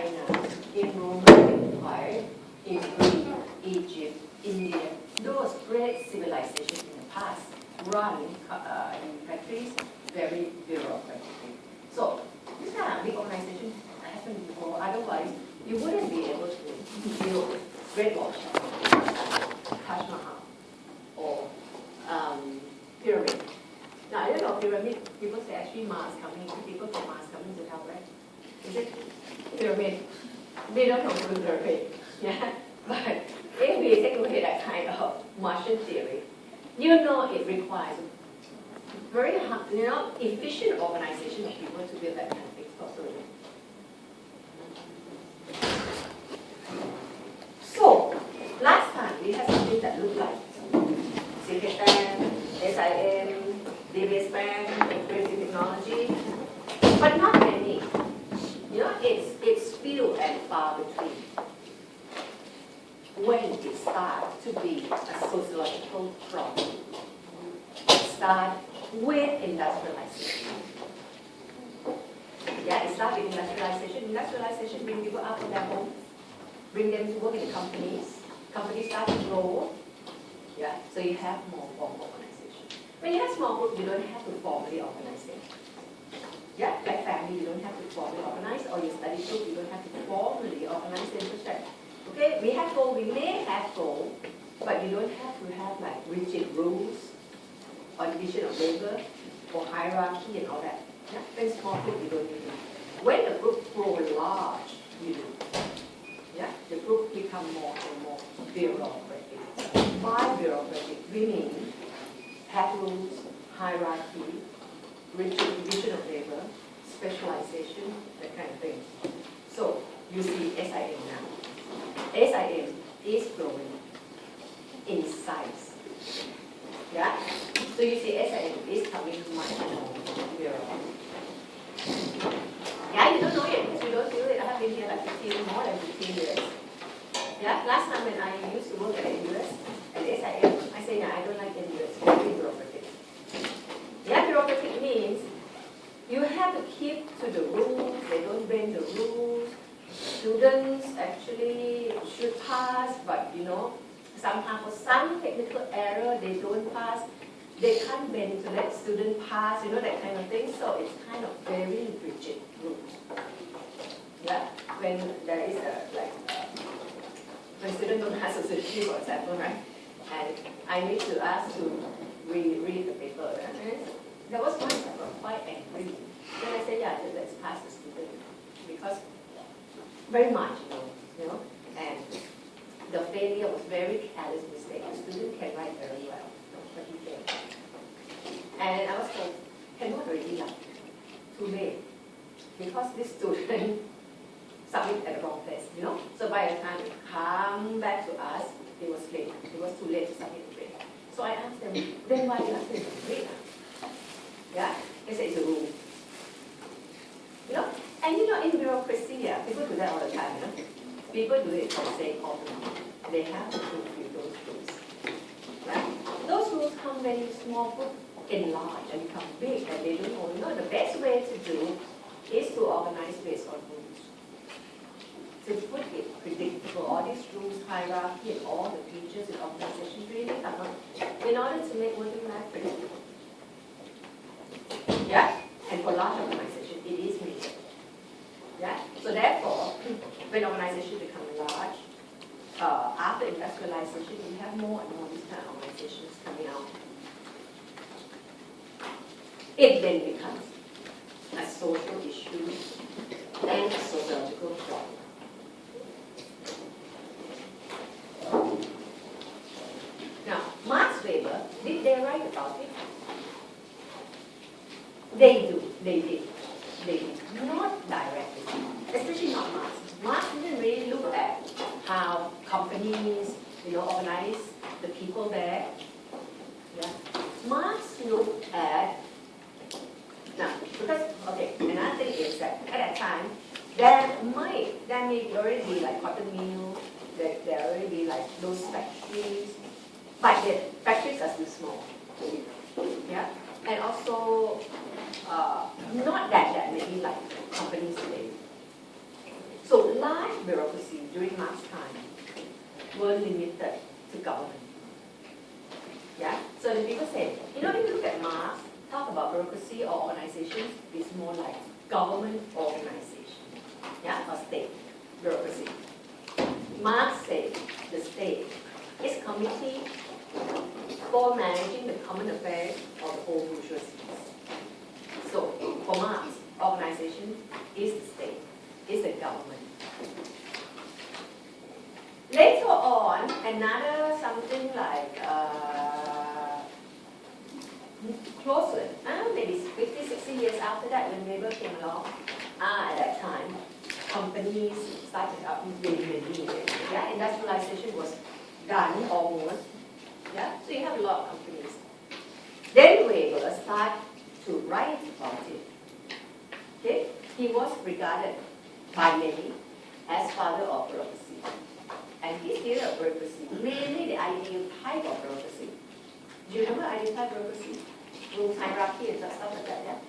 China, in Roman Empire, in Greece, Egypt, India, those great civilizations in the past run in countries very bureaucratically. So this kind of big organization happened before. Otherwise, you wouldn't be able to build Great Wall, Taj Mahal, or pyramid. Now, I don't know, pyramid, people say actually Mars coming, people from Mars coming to help, right? Is it pyramid? We don't know the pyramid, yeah? But if we take away that kind of Martian theory, you know it requires very efficient organization of people to build that kind of big facility. So, last time we had something that looked like CKTAN, SIM, DBS Bank, Creative Technology, but not many. It's few and far between. When it starts to be a sociological problem, it starts with industrialization. Yeah, it starts with industrialization. Industrialization brings people out of their homes, bring them to work in the companies. Companies start to grow. Yeah, so you have more formal organization. When you have small groups, you don't have to formally organize them. Yeah, like family, you don't have to formally organize, or your study group, you don't have to formally organize them to check. Okay, we have goal, we may have goal, but you don't have to have like rigid rules, or division of labor, or hierarchy and all that. Yeah, when small group, you don't need it. When the group grows large, you do. Yeah, the group become more and more bureaucratic. By bureaucratic, we mean have rules, hierarchy, rigid division of labor, specialization, that kind of thing. So you see SIM now. SIM is growing in size. Yeah? So you see SIM is coming much more bureaucratic. Yeah, you don't know it because you don't feel it. I have been here like more than 15 years. Yeah, last time when I used to work at the US, at SIM, I say, no, I don't like the US, it's very bureaucratic. Yeah, bureaucratic means you have to keep to the rules, they don't bend the rules. Students actually should pass, but somehow for some technical error, they don't pass. They can't bend to let students pass, that kind of thing. So it's kind of very rigid rules. Yeah, when there is when students don't pass a society, for example, right? And I need to ask to read the paper. Right? There was once I got quite angry. Then I said, yeah, let's pass the student because very marginal, and the failure was very careless mistake. The student can write very well, but he failed. And I was told, cannot really like too late because this student submitted at the wrong place, So by the time it come back to us, it was late. It was too late to submit the grade. So I asked them, then why you ask them to grade? Yeah, they said it's a rule. And in bureaucracy, people do that all the time, People do it for the sake of they have to fulfill those rules. Right? Those rules come when small groups enlarge and become big and they don't know. The best way to do is to organize based on rules. To put it predictable, all these rules, hierarchy, and all the features in organization really come up in order to make working life predictable. Yeah? And for large organization, it is needed. Yeah? So therefore, when organizations become large, after industrialization, we have more and more these kind of organizations coming out. It then becomes a social issue and a sociological problem. Now, Max Weber, did they write about it? They did. Not directly, especially not Marx. Marx didn't really look at how companies, organize the people there. Yeah. Marx looked at, now, because, another thing is that at that time, there may already be like cotton mill, there already be like those factories, but the factories are still small. Yeah. And also, not that many like companies today. So bureaucracy during Marx time were limited to government. Yeah? So the people say, if you look at Marx, talk about bureaucracy or organizations, it's more like government organization. Yeah? Or state bureaucracy. Marx said the state is committee for managing the common affairs of the whole bourgeoisie. So for Marx, organization is the state, is the government. Later on, another something like closer, maybe 50, 60 years after that, when Weber came along, at that time, companies started up really. Yeah, industrialization was done almost. Yeah, so you have a lot of companies. Then Weber started to write about it. Okay, he was regarded by many as father of bureaucracy. And his theory of bureaucracy, mainly the ideal type of bureaucracy. Do you remember ideal type bureaucracy? Rules, hierarchy, and stuff like that, yeah?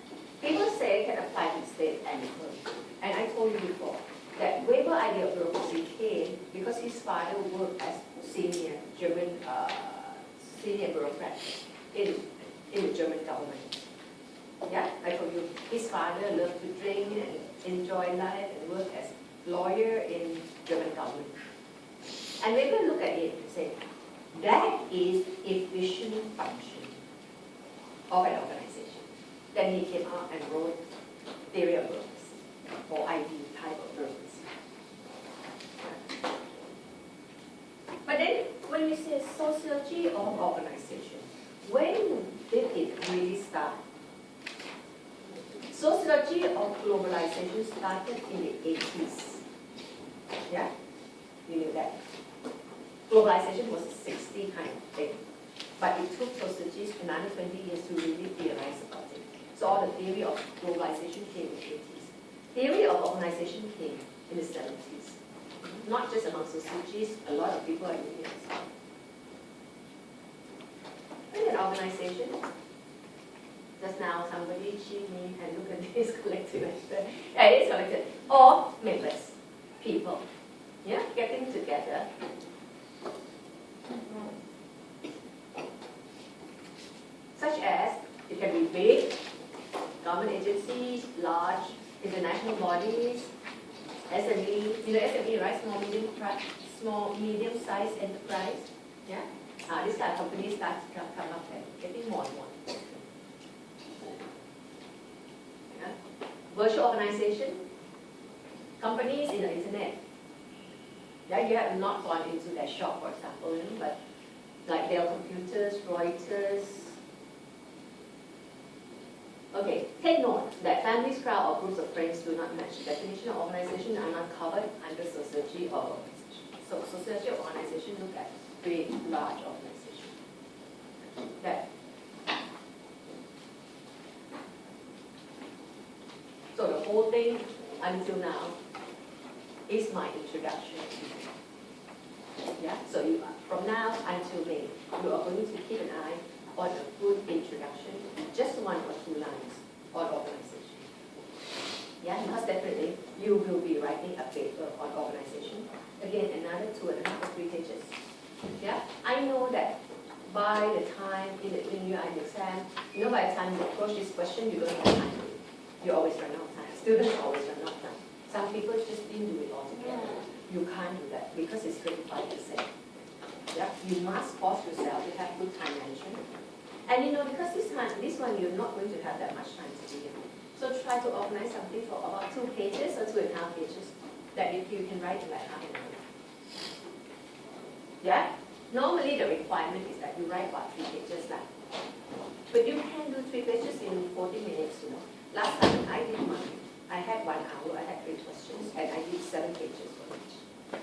People say it can apply to the state and the firm. And I told you before that Weber idea of bureaucracy came because his father worked as senior German senior bureaucrat in the German government. Yeah, I told you his father loved to drink and enjoy life and work as lawyer in German government. And Weber looked at it and said, that is efficient function of an organization. Then he came out and wrote theory of bureaucracy, or ideal type of bureaucracy. But then, when we say sociology of organization, when did it really start? Sociology of globalization started in the 80s. Yeah? You knew that. Globalization was a 60 kind of thing. But it took sociologists another 20 years to really realize about it. So all the theory of globalization came in the 80s. Theory of organization came in the 70s. Not just among sociologists, a lot of people are doing it as well. Look at organization. Just now somebody cheat me and look at this collective action. Yeah, it is collective. Or members, people. Yeah, getting together. Such as, it can be big, government agencies, large, international bodies, SME, SME, right? Small, medium-sized enterprise. Yeah? This kind of companies start to come up and getting more and more. Yeah? Virtual organization, companies in the internet. Yeah, you have not gone into their shop, for example, but like Dell Computers, Reuters. Okay, take note that families, crowd, or groups of friends do not match the definition of organization and are not covered under sociology of organization. So sociology of organization look at big, large organization. That. So the whole thing until now is my introduction. Yeah, so you, from now until May, you are going to keep an eye on a good introduction, just 1 or 2 lines on organization. Yeah, because definitely you will be writing a paper on organization. Again, another 2.5 or 3 pages. Yeah, I know that by the time when you are in exam, by the time you approach this question, you don't have time. You always run out of time. Students always run out of time. Some people just didn't do it altogether. You can't do that because it's 25%. Yeah, you must force yourself to have good time management. And because this one you're not going to have that much time to begin with. So try to organize something for about 2 pages or 2.5 pages that you can write in like half an hour. Yeah? Normally the requirement is that you write about 3 pages like. But you can do 3 pages in 40 minutes, Last time I did mine, I had 1 hour, I had 3 questions, and I did 7 pages for each.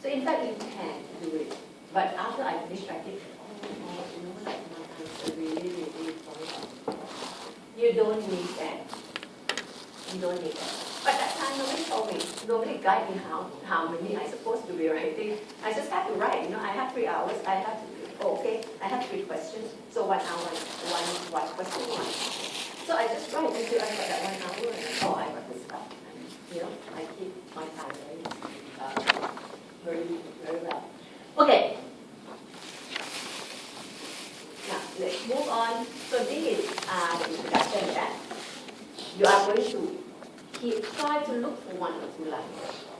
So in fact you can do it. But after I finished writing, like my answer really you don't need that. You don't need that. But that time nobody told me, nobody guided me how many I'm supposed to be writing. I just have to write, I have 3 hours, I have to, I have 3 questions, so 1 hour, one question, one. So I just write until I got that 1 hour, and I got this stuff. And, I keep my time very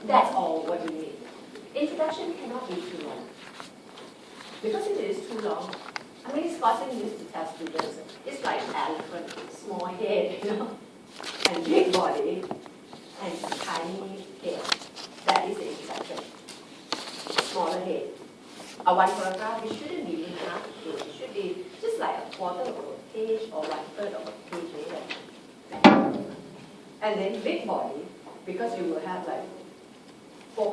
That's all what you need. Introduction cannot be too long. Because if it is too long, I mean, Scotland used to tell students, it's like an elephant, small head, and big body, and tiny tail. That is the introduction. Smaller head. One paragraph, it shouldn't be enough. It should be just like a quarter of a page or 1/3 of a page later. And then big body, because you will have like four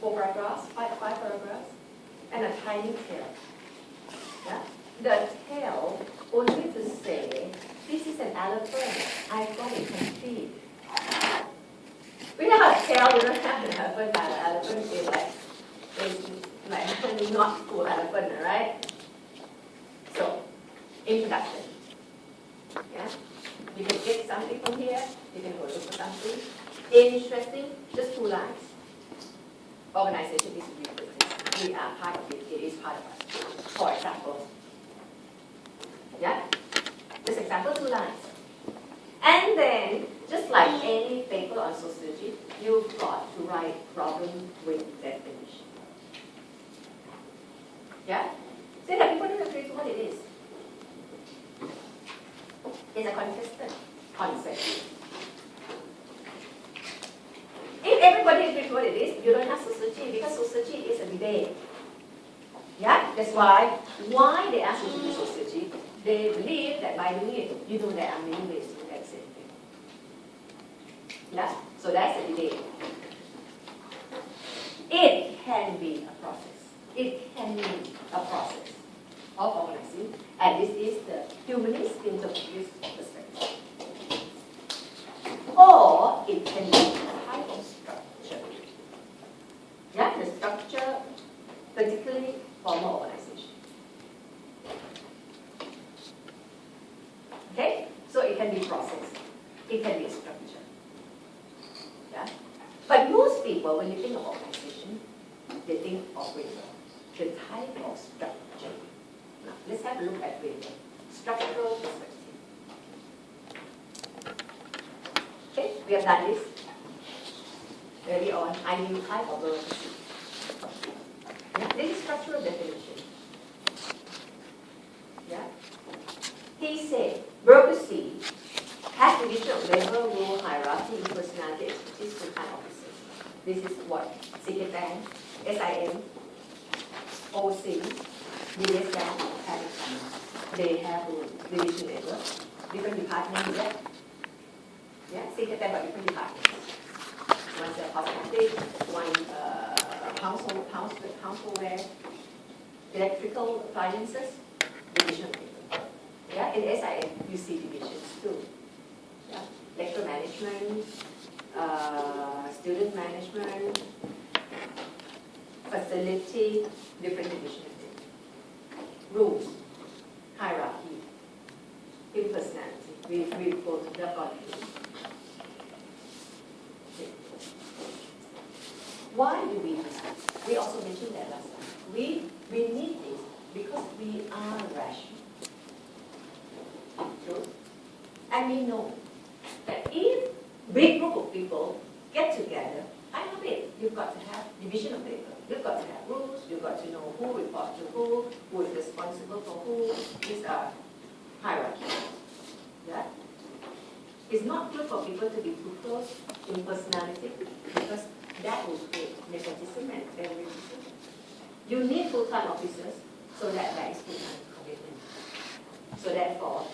paragraphs, five paragraphs, and a tiny tail. Yeah? The tail only to say, this is an elephant, I got it complete. Without a tail, you don't have an elephant, but an elephant is like not full elephant, right? So, introduction. Yeah? You can get something from here, you can go look for something. Interesting, just 2 lines. Organization is real. We are part of it, it is part of us. For example. Yeah? Just example, 2 lines. And then, just like any paper on sociology, you've got to write problem with definition. Yeah? See that people don't agree to what it is. It's a contested concept. If everybody agrees what it is, you don't have sociology, because sociology is a debate. Yeah? That's why they ask you to do sociology. They believe that by doing it, you know there are many ways to do that same thing. Yeah? So that's a debate. It can be a process. It can be a process of organizing, and this is the humanist interpretive perspective. Or it can be a type of structure. Yeah, the structure, particularly formal organization. Okay, so it can be process. It can be a structure. Yeah, but most people, when you think of organization, they think of the type of structure. Now, let's have a look at the structural perspective. Okay, we have done this early on. Ideal type of bureaucracy. Yeah, this is structural definition. Yeah, he said bureaucracy has division of labor, role, hierarchy, personality, expertise, full-time officers. This is what City Bank, SIM, OC, US Bank, and they have division labor, different departments there. Yeah, City Bank got different departments. One's cosmetic, one houseware, electrical appliances, division of labor. Yeah, in SIM you see divisions too. Yeah, lecture management, student management, facility, different divisions. Rules, hierarchy, impersonality. We go to the bottom. Why do we do that? We also mentioned that last time. We need this because we are rational. True? And we know that if big group of people get together, I love it. You've got to have division of labor. You've got to have rules. You've got to know who reports to who is responsible for who. These are hierarchy. Yeah? It's not good for people to be too close in personality because that will create nepotism and favoritism. You need full-time officers so that there is full-time commitment. So therefore,